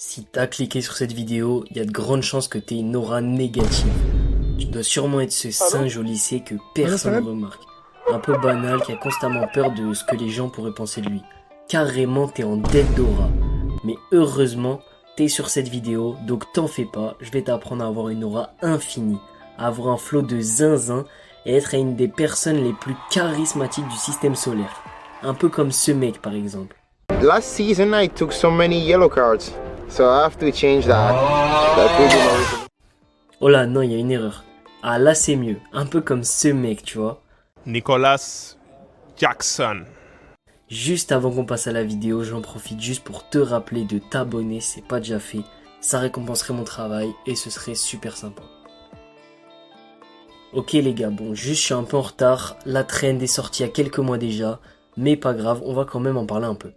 Si t'as cliqué sur cette vidéo, il y a de grandes chances que t'aies une aura négative. Tu dois sûrement être ce singe au lycée que personne ne remarque. Un peu banal qui a constamment peur de ce que les gens pourraient penser de lui. Carrément t'es en dette d'aura. Mais heureusement, t'es sur cette vidéo, donc t'en fais pas, je vais t'apprendre à avoir une aura infinie, à avoir un flot de zinzin et être une des personnes les plus charismatiques du système solaire. Un peu comme ce mec par exemple. Last season I took so many yellow cards, so I have to change that. Oh là, non, il y a une erreur. Ah là c'est mieux, un peu comme ce mec, tu vois. Nicholas Jackson. Juste avant qu'on passe à la vidéo, j'en profite juste pour te rappeler de t'abonner si c'est pas déjà fait. Ça récompenserait mon travail et ce serait super sympa. Ok les gars, bon, juste je suis un peu en retard. La trend est sortie il y a quelques mois déjà, mais pas grave, on va quand même en parler un peu.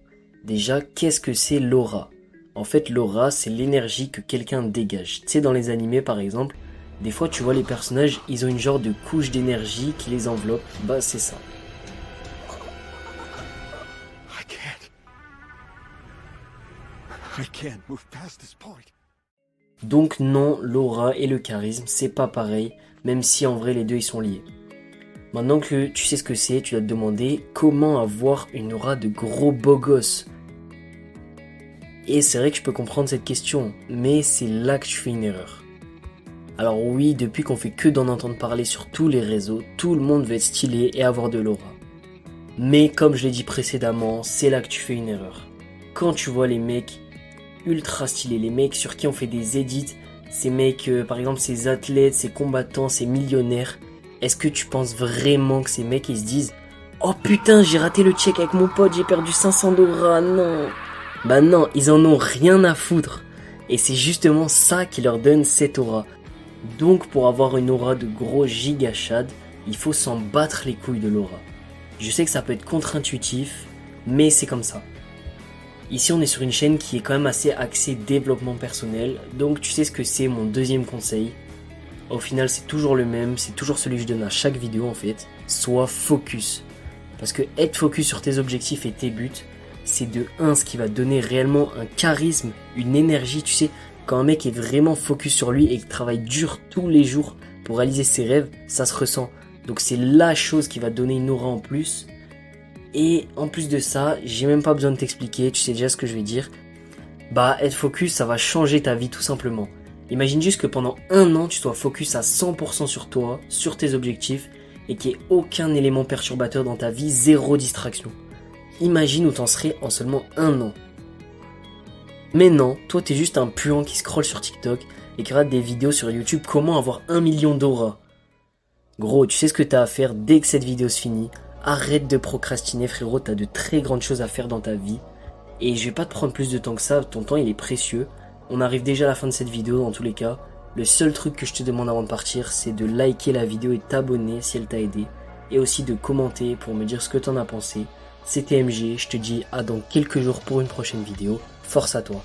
Déjà, qu'est-ce que c'est l'aura? En fait, l'aura, c'est l'énergie que quelqu'un dégage. Tu sais, dans les animés par exemple, des fois tu vois les personnages, ils ont une genre de couche d'énergie qui les enveloppe. Bah c'est ça. I can't move past this point. Donc non, l'aura et le charisme, c'est pas pareil, même si en vrai les deux ils sont liés. Maintenant que tu sais ce que c'est, tu dois te demander comment avoir une aura de gros beau gosse. Et c'est vrai que je peux comprendre cette question, mais c'est là que tu fais une erreur. Alors oui, depuis qu'on fait que d'en entendre parler sur tous les réseaux, tout le monde veut être stylé et avoir de l'aura. Mais comme je l'ai dit précédemment, c'est là que tu fais une erreur. Quand tu vois les mecs ultra stylés, les mecs sur qui on fait des edits, ces mecs, par exemple ces athlètes, ces combattants, ces millionnaires, est-ce que tu penses vraiment que ces mecs ils se disent « Oh putain, j'ai raté le check avec mon pote, j'ai perdu 500 d'aura, non !» Bah non, ils en ont rien à foutre. Et c'est justement ça qui leur donne cette aura. Donc pour avoir une aura de gros gigachad, il faut s'en battre les couilles de l'aura. Je sais que ça peut être contre-intuitif, mais c'est comme ça. Ici on est sur une chaîne qui est quand même assez axée développement personnel, donc tu sais ce que c'est mon deuxième conseil. Au final c'est toujours le même, c'est toujours celui que je donne à chaque vidéo en fait. Sois focus. Parce que être focus sur tes objectifs et tes buts, c'est de 1 ce qui va donner réellement un charisme, une énergie, tu sais, quand un mec est vraiment focus sur lui et qu'il travaille dur tous les jours pour réaliser ses rêves, ça se ressent. Donc c'est la chose qui va donner une aura en plus. Et en plus de ça, j'ai même pas besoin de t'expliquer, tu sais déjà ce que je vais dire. Bah être focus, ça va changer ta vie tout simplement. Imagine juste que pendant 1 an, tu sois focus à 100% sur toi, sur tes objectifs, et qu'il n'y ait aucun élément perturbateur dans ta vie, zéro distraction. Imagine où t'en serais en seulement 1 an. Mais non, toi t'es juste un puant qui scrolle sur TikTok et qui regarde des vidéos sur YouTube comment avoir 1 million d'aura. Gros, tu sais ce que t'as à faire dès que cette vidéo se finit. Arrête de procrastiner frérot, t'as de très grandes choses à faire dans ta vie. Et je vais pas te prendre plus de temps que ça, ton temps il est précieux. On arrive déjà à la fin de cette vidéo dans tous les cas. Le seul truc que je te demande avant de partir, c'est de liker la vidéo et t'abonner si elle t'a aidé. Et aussi de commenter pour me dire ce que t'en as pensé. C'était MG, je te dis à dans quelques jours pour une prochaine vidéo. Force à toi.